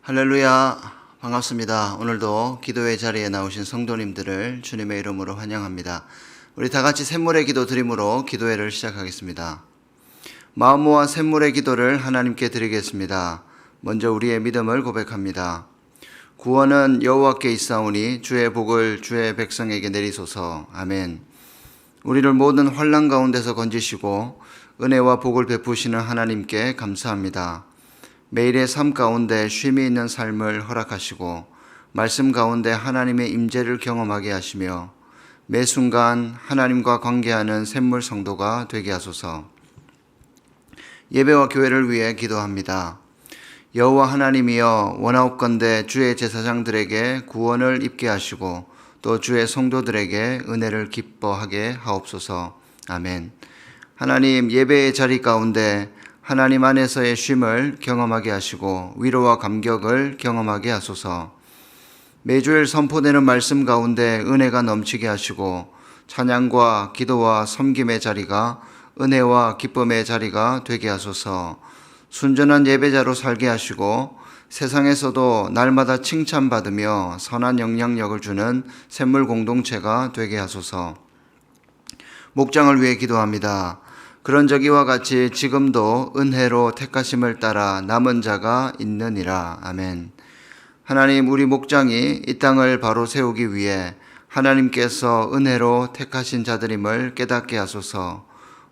할렐루야, 반갑습니다. 오늘도 기도의 자리에 나오신 성도님들을 주님의 이름으로 환영합니다. 우리 다 같이 샘물의 기도 드림으로 기도회를 시작하겠습니다. 마음 모아 샘물의 기도를 하나님께 드리겠습니다. 먼저 우리의 믿음을 고백합니다. 구원은 여호와께 있사오니 주의 복을 주의 백성에게 내리소서. 아멘. 우리를 모든 환난 가운데서 건지시고 은혜와 복을 베푸시는 하나님께 감사합니다. 매일의 삶 가운데 쉼이 있는 삶을 허락하시고 말씀 가운데 하나님의 임재를 경험하게 하시며 매 순간 하나님과 관계하는 샘물 성도가 되게 하소서. 예배와 교회를 위해 기도합니다. 여호와 하나님이여, 원하옵건대 주의 제사장들에게 구원을 입게 하시고 또 주의 성도들에게 은혜를 기뻐하게 하옵소서. 아멘. 하나님, 예배의 자리 가운데 하나님 안에서의 쉼을 경험하게 하시고 위로와 감격을 경험하게 하소서. 매주일 선포되는 말씀 가운데 은혜가 넘치게 하시고 찬양과 기도와 섬김의 자리가 은혜와 기쁨의 자리가 되게 하소서. 순전한 예배자로 살게 하시고 세상에서도 날마다 칭찬받으며 선한 영향력을 주는 샘물 공동체가 되게 하소서. 목장을 위해 기도합니다. 그런 저기와 같이 지금도 은혜로 택하심을 따라 남은 자가 있느니라. 아멘. 하나님, 우리 목장이 이 땅을 바로 세우기 위해 하나님께서 은혜로 택하신 자들임을 깨닫게 하소서.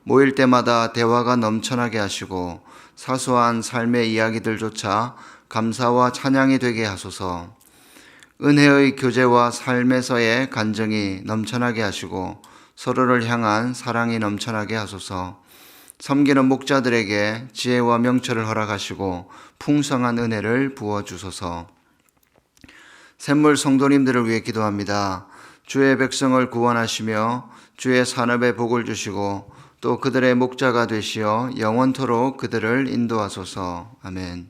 모일 때마다 대화가 넘쳐나게 하시고 사소한 삶의 이야기들조차 감사와 찬양이 되게 하소서. 은혜의 교제와 삶에서의 간증이 넘쳐나게 하시고 서로를 향한 사랑이 넘쳐나게 하소서. 섬기는 목자들에게 지혜와 명철을 허락하시고 풍성한 은혜를 부어주소서. 샘물 성도님들을 위해 기도합니다. 주의 백성을 구원하시며 주의 산업에 복을 주시고 또 그들의 목자가 되시어 영원토록 그들을 인도하소서. 아멘.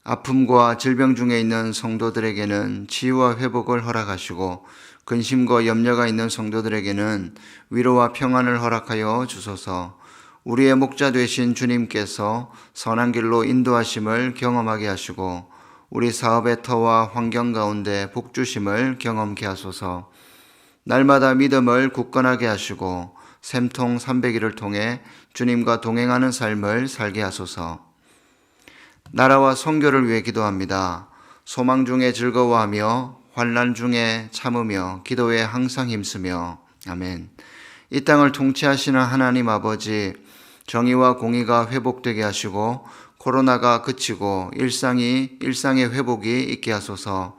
아픔과 질병 중에 있는 성도들에게는 치유와 회복을 허락하시고 근심과 염려가 있는 성도들에게는 위로와 평안을 허락하여 주소서. 우리의 목자 되신 주님께서 선한 길로 인도하심을 경험하게 하시고 우리 사업의 터와 환경 가운데 복주심을 경험케 하소서. 날마다 믿음을 굳건하게 하시고 샘통 300일을 통해 주님과 동행하는 삶을 살게 하소서. 나라와 선교를 위해 기도합니다. 소망 중에 즐거워하며 환난 중에 참으며 기도에 항상 힘쓰며. 아멘. 이 땅을 통치하시는 하나님 아버지, 정의와 공의가 회복되게 하시고 코로나가 그치고 일상의 회복이 있게 하소서.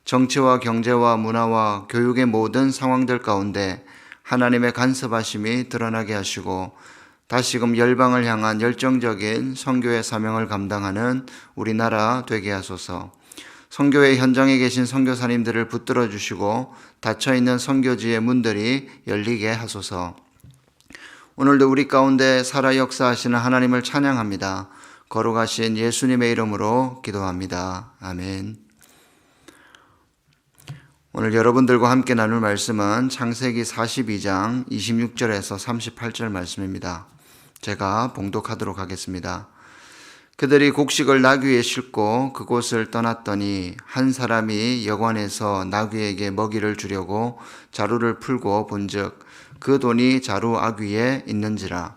정치와 경제와 문화와 교육의 모든 상황들 가운데 하나님의 간섭하심이 드러나게 하시고 다시금 열방을 향한 열정적인 선교의 사명을 감당하는 우리나라 되게 하소서. 선교의 현장에 계신 선교사님들을 붙들어 주시고 닫혀있는 선교지의 문들이 열리게 하소서. 오늘도 우리 가운데 살아 역사하시는 하나님을 찬양합니다. 거룩하신 예수님의 이름으로 기도합니다. 아멘. 오늘 여러분들과 함께 나눌 말씀은 창세기 42장 26절에서 38절 말씀입니다. 제가 봉독하도록 하겠습니다. 그들이 곡식을 나귀에 싣고 그곳을 떠났더니 한 사람이 여관에서 나귀에게 먹이를 주려고 자루를 풀고 본즉 그 돈이 자루 아귀에 있는지라.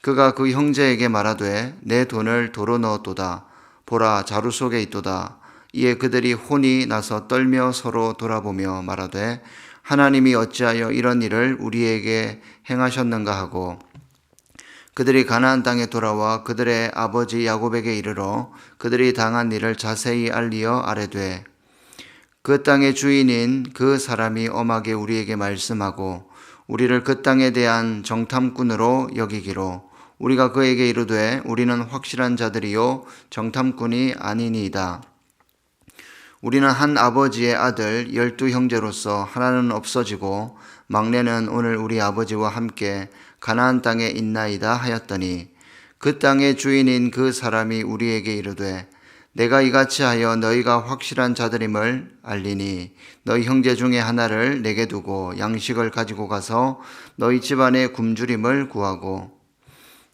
그가 그 형제에게 말하되 내 돈을 도로 넣었도다. 보라, 자루 속에 있도다. 이에 그들이 혼이 나서 떨며 서로 돌아보며 말하되 하나님이 어찌하여 이런 일을 우리에게 행하셨는가 하고 그들이 가나안 땅에 돌아와 그들의 아버지 야곱에게 이르러 그들이 당한 일을 자세히 알리어 아뢰되 그 땅의 주인인 그 사람이 엄하게 우리에게 말씀하고 우리를 그 땅에 대한 정탐꾼으로 여기기로 우리가 그에게 이르되 우리는 확실한 자들이요 정탐꾼이 아니니이다. 우리는 한 아버지의 아들 12형제로서 하나는 없어지고 막내는 오늘 우리 아버지와 함께 가나안 땅에 있나이다 하였더니 그 땅의 주인인 그 사람이 우리에게 이르되 내가 이같이 하여 너희가 확실한 자들임을 알리니 너희 형제 중에 하나를 내게 두고 양식을 가지고 가서 너희 집안의 굶주림을 구하고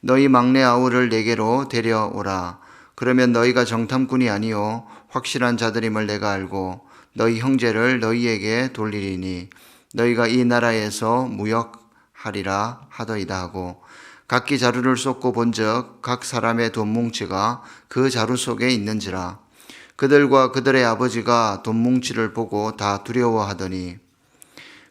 너희 막내 아우를 내게로 데려오라. 그러면 너희가 정탐꾼이 아니요 확실한 자들임을 내가 알고 너희 형제를 너희에게 돌리리니 너희가 이 나라에서 무역하리라 하더이다 하고 각기 자루를 쏟고 본즉 각 사람의 돈 뭉치가 그 자루 속에 있는지라 그들과 그들의 아버지가 돈 뭉치를 보고 다 두려워하더니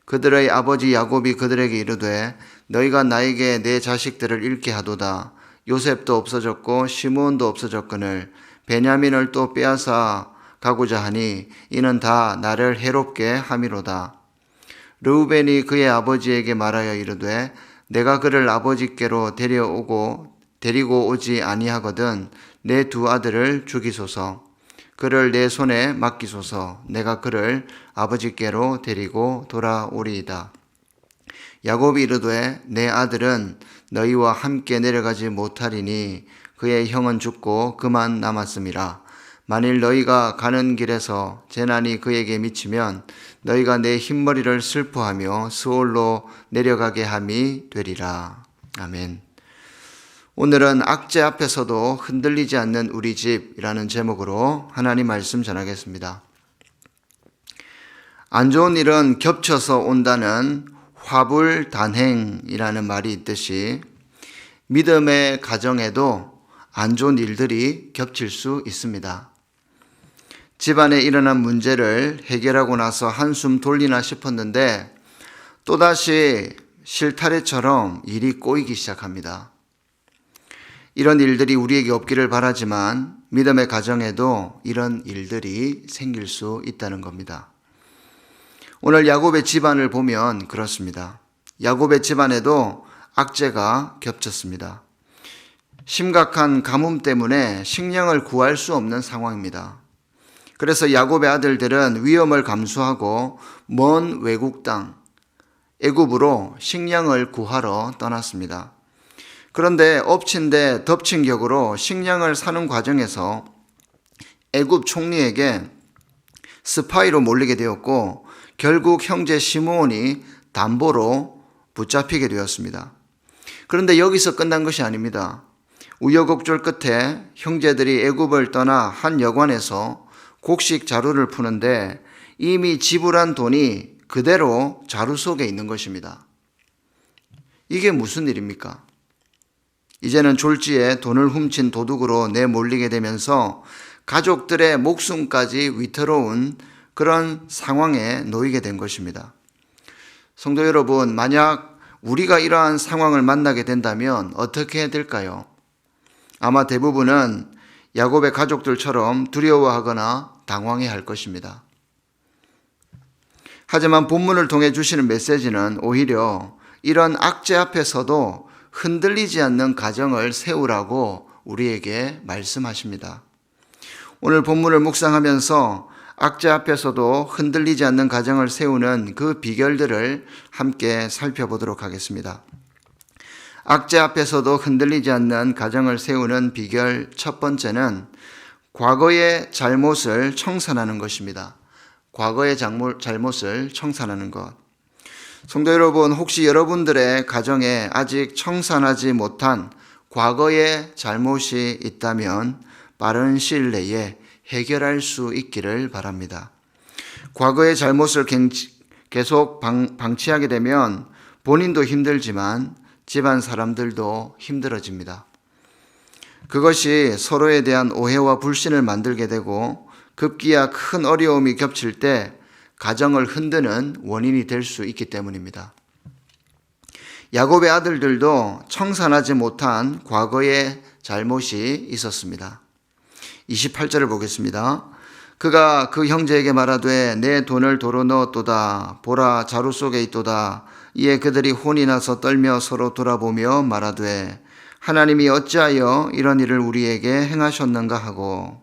그들의 아버지 야곱이 그들에게 이르되 너희가 나에게 내 자식들을 잃게 하도다. 요셉도 없어졌고 시므온도 없어졌거늘 베냐민을 또 빼앗아 가고자 하니 이는 다 나를 해롭게 함이로다. 르우벤이 그의 아버지에게 말하여 이르되 내가 그를 아버지께로 데리고 오지 아니하거든 내 두 아들을 죽이소서. 그를 내 손에 맡기소서. 내가 그를 아버지께로 데리고 돌아오리이다. 야곱이 이르되 내 아들은 너희와 함께 내려가지 못하리니 그의 형은 죽고 그만 남았음이라. 만일 너희가 가는 길에서 재난이 그에게 미치면 너희가 내 흰머리를 슬퍼하며 스올로 내려가게 함이 되리라. 아멘. 오늘은 악재 앞에서도 흔들리지 않는 우리 집이라는 제목으로 하나님 말씀 전하겠습니다. 안 좋은 일은 겹쳐서 온다는 화불단행이라는 말이 있듯이 믿음의 가정에도 안 좋은 일들이 겹칠 수 있습니다. 집안에 일어난 문제를 해결하고 나서 한숨 돌리나 싶었는데 또다시 실타래처럼 일이 꼬이기 시작합니다. 이런 일들이 우리에게 없기를 바라지만 믿음의 가정에도 이런 일들이 생길 수 있다는 겁니다. 오늘 야곱의 집안을 보면 그렇습니다. 야곱의 집안에도 악재가 겹쳤습니다. 심각한 가뭄 때문에 식량을 구할 수 없는 상황입니다. 그래서 야곱의 아들들은 위험을 감수하고 먼 외국 땅 애굽으로 식량을 구하러 떠났습니다. 그런데 엎친 데 덮친 격으로 식량을 사는 과정에서 애굽 총리에게 스파이로 몰리게 되었고 결국 형제 시므온이 담보로 붙잡히게 되었습니다. 그런데 여기서 끝난 것이 아닙니다. 우여곡절 끝에 형제들이 애굽을 떠나 한 여관에서 곡식 자루를 푸는데 이미 지불한 돈이 그대로 자루 속에 있는 것입니다. 이게 무슨 일입니까? 이제는 졸지에 돈을 훔친 도둑으로 내몰리게 되면서 가족들의 목숨까지 위태로운 그런 상황에 놓이게 된 것입니다. 성도 여러분, 만약 우리가 이러한 상황을 만나게 된다면 어떻게 해야 될까요? 아마 대부분은 야곱의 가족들처럼 두려워하거나 당황해야 할 것입니다. 하지만 본문을 통해 주시는 메시지는 오히려 이런 악재 앞에서도 흔들리지 않는 가정을 세우라고 우리에게 말씀하십니다. 오늘 본문을 묵상하면서 악재 앞에서도 흔들리지 않는 가정을 세우는 그 비결들을 함께 살펴보도록 하겠습니다. 악재 앞에서도 흔들리지 않는 가정을 세우는 비결 첫 번째는 과거의 잘못을 청산하는 것입니다. 과거의 잘못을 청산하는 것. 성도 여러분, 혹시 여러분들의 가정에 아직 청산하지 못한 과거의 잘못이 있다면 빠른 시일 내에 해결할 수 있기를 바랍니다. 과거의 잘못을 계속 방치하게 되면 본인도 힘들지만 집안 사람들도 힘들어집니다. 그것이 서로에 대한 오해와 불신을 만들게 되고 급기야 큰 어려움이 겹칠 때 가정을 흔드는 원인이 될 수 있기 때문입니다. 야곱의 아들들도 청산하지 못한 과거의 잘못이 있었습니다. 28절을 보겠습니다. 그가 그 형제에게 말하되 내 돈을 도로 넣었도다. 보라, 자루 속에 있도다. 이에 그들이 혼이 나서 떨며 서로 돌아보며 말하되 하나님이 어찌하여 이런 일을 우리에게 행하셨는가 하고,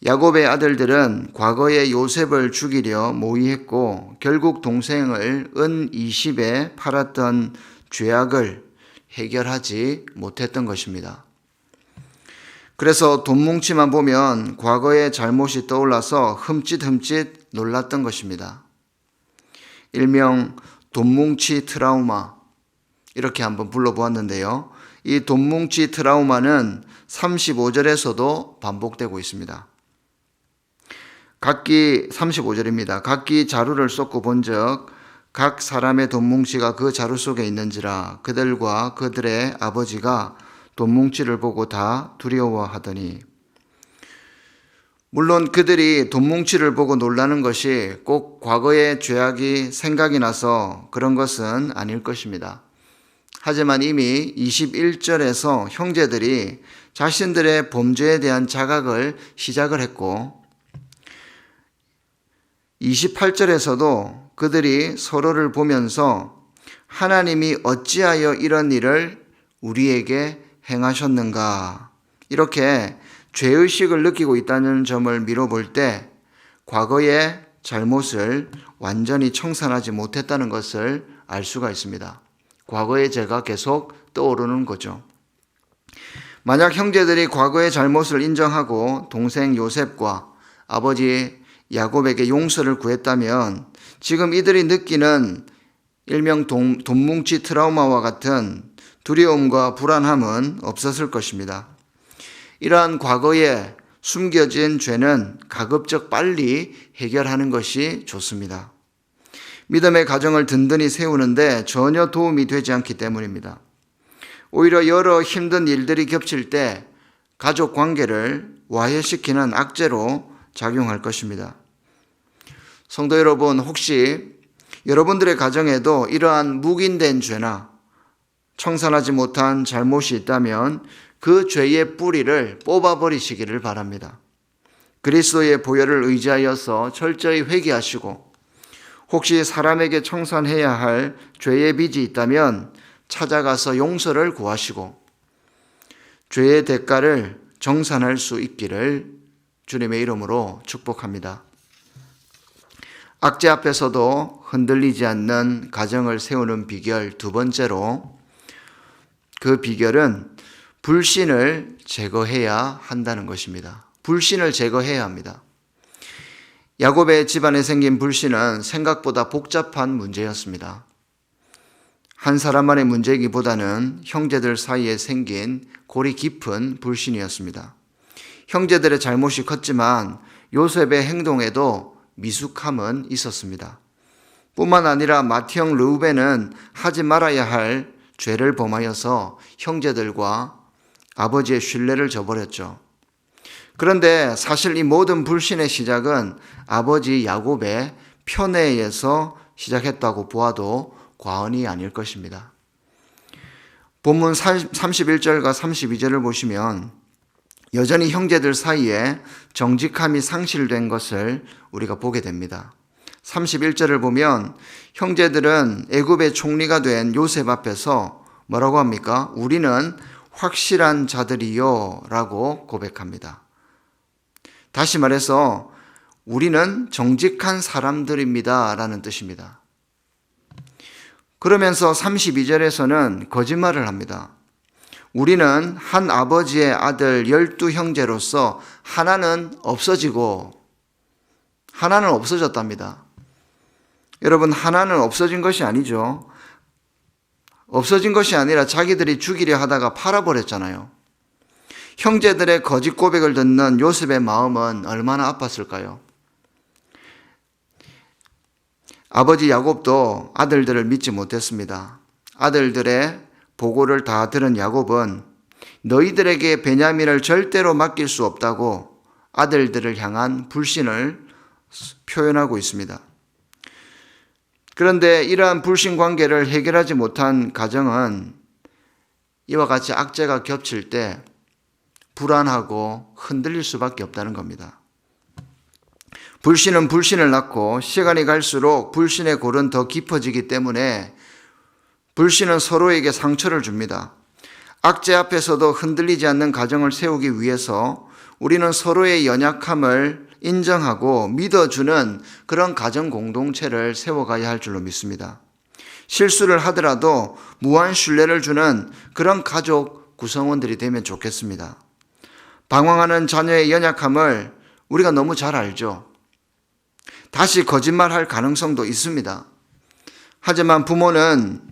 야곱의 아들들은 과거에 요셉을 죽이려 모의했고 결국 동생을 은 20에 팔았던 죄악을 해결하지 못했던 것입니다. 그래서 돈 뭉치만 보면 과거의 잘못이 떠올라서 흠칫흠칫 놀랐던 것입니다. 일명 돈 뭉치 트라우마, 이렇게 한번 불러보았는데요. 이 돈 뭉치 트라우마는 35절에서도 반복되고 있습니다. 각기 35절입니다. 각기 자루를 쏟고 본즉 각 사람의 돈뭉치가 그 자루 속에 있는지라 그들과 그들의 아버지가 돈뭉치를 보고 다 두려워하더니. 물론 그들이 돈뭉치를 보고 놀라는 것이 꼭 과거의 죄악이 생각이 나서 그런 것은 아닐 것입니다. 하지만 이미 21절에서 형제들이 자신들의 범죄에 대한 자각을 시작을 했고 28절에서도 그들이 서로를 보면서 하나님이 어찌하여 이런 일을 우리에게 행하셨는가 이렇게 죄의식을 느끼고 있다는 점을 미뤄볼 때 과거의 잘못을 완전히 청산하지 못했다는 것을 알 수가 있습니다. 과거의 죄가 계속 떠오르는 거죠. 만약 형제들이 과거의 잘못을 인정하고 동생 요셉과 아버지 야곱에게 용서를 구했다면 지금 이들이 느끼는 일명 돈뭉치 트라우마와 같은 두려움과 불안함은 없었을 것입니다. 이러한 과거에 숨겨진 죄는 가급적 빨리 해결하는 것이 좋습니다. 믿음의 가정을 든든히 세우는데 전혀 도움이 되지 않기 때문입니다. 오히려 여러 힘든 일들이 겹칠 때 가족 관계를 와해시키는 악재로 작용할 것입니다. 성도 여러분, 혹시 여러분들의 가정에도 이러한 묵인된 죄나 청산하지 못한 잘못이 있다면 그 죄의 뿌리를 뽑아버리시기를 바랍니다. 그리스도의 보혈을 의지하여서 철저히 회개하시고 혹시 사람에게 청산해야 할 죄의 빚이 있다면 찾아가서 용서를 구하시고 죄의 대가를 정산할 수 있기를 주님의 이름으로 축복합니다. 악재 앞에서도 흔들리지 않는 가정을 세우는 비결 두 번째로 그 비결은 불신을 제거해야 한다는 것입니다. 불신을 제거해야 합니다. 야곱의 집안에 생긴 불신은 생각보다 복잡한 문제였습니다. 한 사람만의 문제이기보다는 형제들 사이에 생긴 골이 깊은 불신이었습니다. 형제들의 잘못이 컸지만 요셉의 행동에도 미숙함은 있었습니다. 뿐만 아니라 맏형 르우벤은 하지 말아야 할 죄를 범하여서 형제들과 아버지의 신뢰를 저버렸죠. 그런데 사실 이 모든 불신의 시작은 아버지 야곱의 편애에서 시작했다고 보아도 과언이 아닐 것입니다. 본문 31절과 32절을 보시면 여전히 형제들 사이에 정직함이 상실된 것을 우리가 보게 됩니다. 31절을 보면 형제들은 애굽의 총리가 된 요셉 앞에서 뭐라고 합니까? 우리는 확실한 자들이요 라고 고백합니다. 다시 말해서 우리는 정직한 사람들입니다 라는 뜻입니다. 그러면서 32절에서는 거짓말을 합니다. 우리는 한 아버지의 아들 12형제로서 하나는 없어졌답니다. 여러분, 하나는 없어진 것이 아니죠. 없어진 것이 아니라 자기들이 죽이려 하다가 팔아버렸잖아요. 형제들의 거짓 고백을 듣는 요셉의 마음은 얼마나 아팠을까요? 아버지 야곱도 아들들을 믿지 못했습니다. 아들들의 보고를 다 들은 야곱은 너희들에게 베냐민을 절대로 맡길 수 없다고 아들들을 향한 불신을 표현하고 있습니다. 그런데 이러한 불신 관계를 해결하지 못한 가정은 이와 같이 악재가 겹칠 때 불안하고 흔들릴 수밖에 없다는 겁니다. 불신은 불신을 낳고 시간이 갈수록 불신의 골은 더 깊어지기 때문에 불신은 서로에게 상처를 줍니다. 악재 앞에서도 흔들리지 않는 가정을 세우기 위해서 우리는 서로의 연약함을 인정하고 믿어주는 그런 가정 공동체를 세워가야 할 줄로 믿습니다. 실수를 하더라도 무한 신뢰를 주는 그런 가족 구성원들이 되면 좋겠습니다. 방황하는 자녀의 연약함을 우리가 너무 잘 알죠. 다시 거짓말할 가능성도 있습니다. 하지만 부모는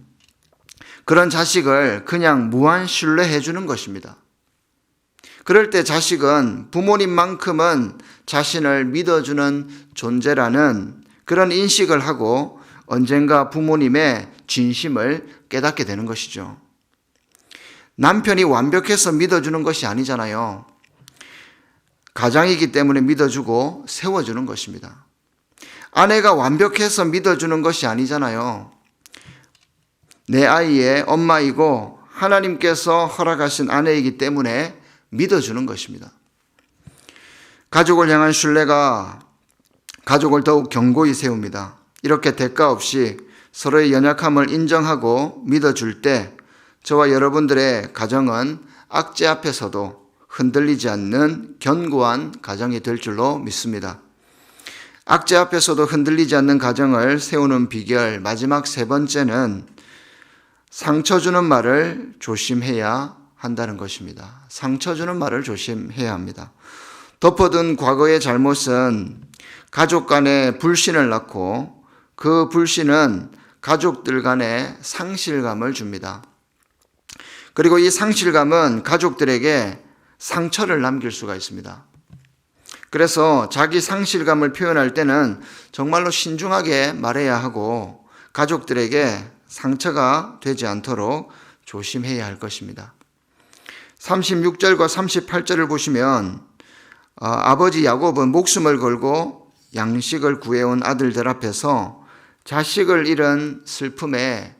그런 자식을 그냥 무한 신뢰해 주는 것입니다. 그럴 때 자식은 부모님만큼은 자신을 믿어주는 존재라는 그런 인식을 하고 언젠가 부모님의 진심을 깨닫게 되는 것이죠. 남편이 완벽해서 믿어주는 것이 아니잖아요. 가장이기 때문에 믿어주고 세워주는 것입니다. 아내가 완벽해서 믿어주는 것이 아니잖아요. 내 아이의 엄마이고 하나님께서 허락하신 아내이기 때문에 믿어주는 것입니다. 가족을 향한 신뢰가 가족을 더욱 견고히 세웁니다. 이렇게 대가 없이 서로의 연약함을 인정하고 믿어줄 때 저와 여러분들의 가정은 악재 앞에서도 흔들리지 않는 견고한 가정이 될 줄로 믿습니다. 악재 앞에서도 흔들리지 않는 가정을 세우는 비결, 마지막 세 번째는 상처 주는 말을 조심해야 한다는 것입니다. 상처 주는 말을 조심해야 합니다. 덮어둔 과거의 잘못은 가족 간의 불신을 낳고 그 불신은 가족들 간의 상실감을 줍니다. 그리고 이 상실감은 가족들에게 상처를 남길 수가 있습니다. 그래서 자기 상실감을 표현할 때는 정말로 신중하게 말해야 하고 가족들에게 상처가 되지 않도록 조심해야 할 것입니다. 36절과 38절을 보시면 아버지 야곱은 목숨을 걸고 양식을 구해온 아들들 앞에서 자식을 잃은 슬픔에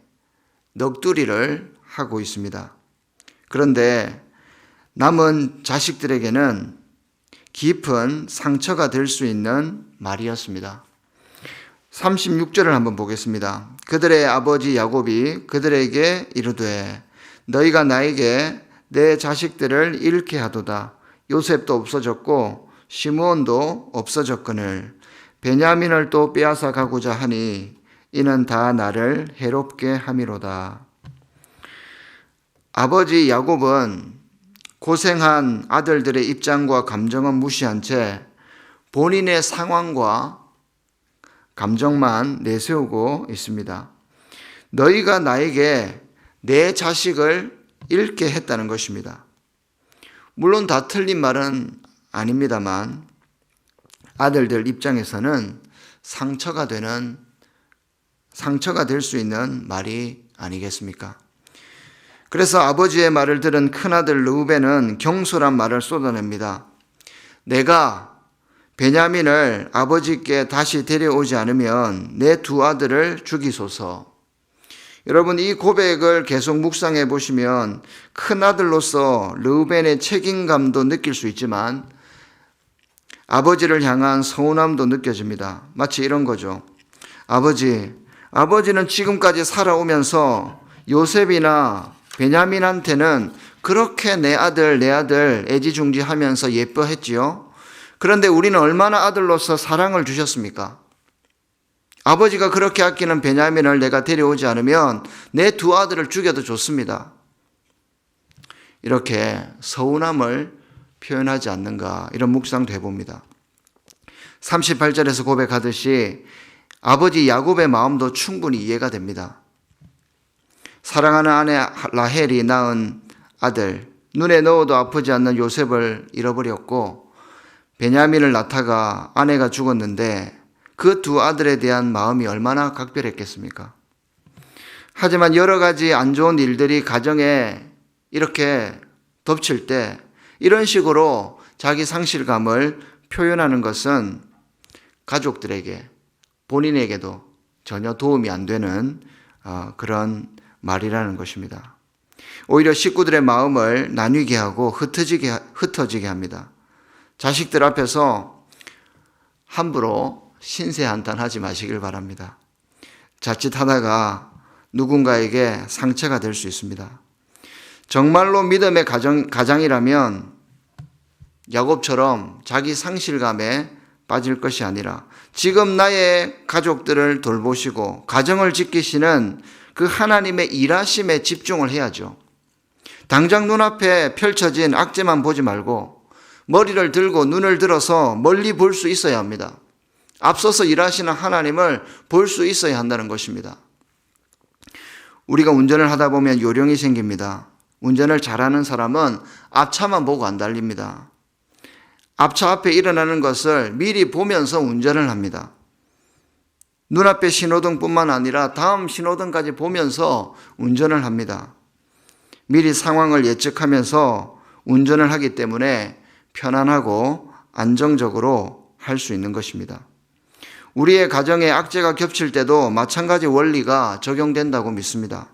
넋두리를 하고 있습니다. 그런데 남은 자식들에게는 깊은 상처가 될 수 있는 말이었습니다. 36절을 한번 보겠습니다. 그들의 아버지 야곱이 그들에게 이르되 너희가 나에게 내 자식들을 잃게 하도다. 요셉도 없어졌고 시므온도 없어졌거늘 베냐민을 또 빼앗아 가고자 하니 이는 다 나를 해롭게 함이로다. 아버지 야곱은 고생한 아들들의 입장과 감정은 무시한 채 본인의 상황과 감정만 내세우고 있습니다. 너희가 나에게 내 자식을 잃게 했다는 것입니다. 물론 다 틀린 말은 아닙니다만 아들들 입장에서는 상처가 될 수 있는 말이 아니겠습니까? 그래서 아버지의 말을 들은 큰아들 르우벤은 경솔한 말을 쏟아냅니다. 내가 베냐민을 아버지께 다시 데려오지 않으면 내 두 아들을 죽이소서. 여러분, 이 고백을 계속 묵상해 보시면 큰아들로서 르우벤의 책임감도 느낄 수 있지만 아버지를 향한 서운함도 느껴집니다. 마치 이런 거죠. 아버지는 지금까지 살아오면서 요셉이나 베냐민한테는 그렇게 내 아들 애지중지하면서 예뻐했지요. 그런데 우리는 얼마나 아들로서 사랑을 주셨습니까? 아버지가 그렇게 아끼는 베냐민을 내가 데려오지 않으면 내 두 아들을 죽여도 좋습니다. 이렇게 서운함을 표현하지 않는가, 이런 묵상도 해봅니다. 38절에서 고백하듯이 아버지 야곱의 마음도 충분히 이해가 됩니다. 사랑하는 아내 라헬이 낳은 아들, 눈에 넣어도 아프지 않는 요셉을 잃어버렸고 베냐민을 낳다가 아내가 죽었는데 그 두 아들에 대한 마음이 얼마나 각별했겠습니까? 하지만 여러 가지 안 좋은 일들이 가정에 이렇게 덮칠 때 이런 식으로 자기 상실감을 표현하는 것은 가족들에게, 본인에게도 전혀 도움이 안 되는 그런 말이라는 것입니다. 오히려 식구들의 마음을 나뉘게 하고 흩어지게 합니다. 자식들 앞에서 함부로 신세한탄하지 마시길 바랍니다. 자칫하다가 누군가에게 상처가 될 수 있습니다. 정말로 믿음의 가장이라면 야곱처럼 자기 상실감에 빠질 것이 아니라 지금 나의 가족들을 돌보시고 가정을 지키시는 그 하나님의 일하심에 집중을 해야죠. 당장 눈앞에 펼쳐진 악재만 보지 말고 머리를 들고 눈을 들어서 멀리 볼 수 있어야 합니다. 앞서서 일하시는 하나님을 볼 수 있어야 한다는 것입니다. 우리가 운전을 하다 보면 요령이 생깁니다. 운전을 잘하는 사람은 앞차만 보고 안 달립니다. 앞차 앞에 일어나는 것을 미리 보면서 운전을 합니다. 눈앞에 신호등뿐만 아니라 다음 신호등까지 보면서 운전을 합니다. 미리 상황을 예측하면서 운전을 하기 때문에 편안하고 안정적으로 할 수 있는 것입니다. 우리의 가정에 악재가 겹칠 때도 마찬가지 원리가 적용된다고 믿습니다.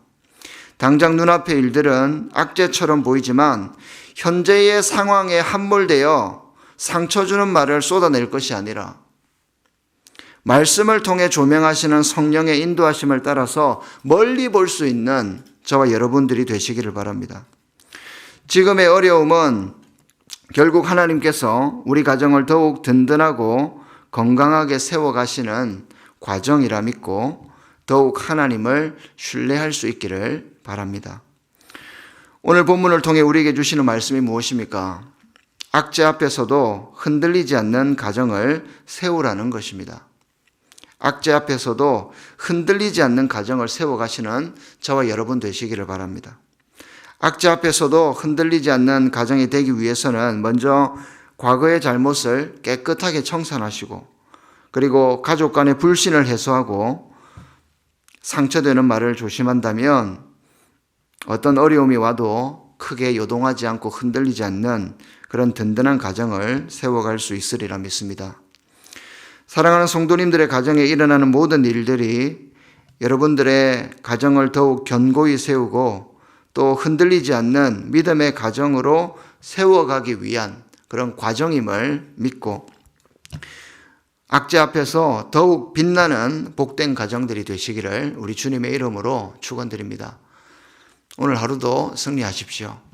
당장 눈앞의 일들은 악재처럼 보이지만 현재의 상황에 함몰되어 상처 주는 말을 쏟아낼 것이 아니라 말씀을 통해 조명하시는 성령의 인도하심을 따라서 멀리 볼 수 있는 저와 여러분들이 되시기를 바랍니다. 지금의 어려움은 결국 하나님께서 우리 가정을 더욱 든든하고 건강하게 세워가시는 과정이라 믿고 더욱 하나님을 신뢰할 수 있기를 바랍니다. 오늘 본문을 통해 우리에게 주시는 말씀이 무엇입니까? 악재 앞에서도 흔들리지 않는 가정을 세우라는 것입니다. 악재 앞에서도 흔들리지 않는 가정을 세워가시는 저와 여러분 되시기를 바랍니다. 악재 앞에서도 흔들리지 않는 가정이 되기 위해서는 먼저 과거의 잘못을 깨끗하게 청산하시고 그리고 가족 간의 불신을 해소하고 상처되는 말을 조심한다면 어떤 어려움이 와도 크게 요동하지 않고 흔들리지 않는 그런 든든한 가정을 세워갈 수 있으리라 믿습니다. 사랑하는 성도님들의 가정에 일어나는 모든 일들이 여러분들의 가정을 더욱 견고히 세우고 또 흔들리지 않는 믿음의 가정으로 세워가기 위한 그런 과정임을 믿고 악재 앞에서 더욱 빛나는 복된 가정들이 되시기를 우리 주님의 이름으로 축원드립니다. 오늘 하루도 승리하십시오.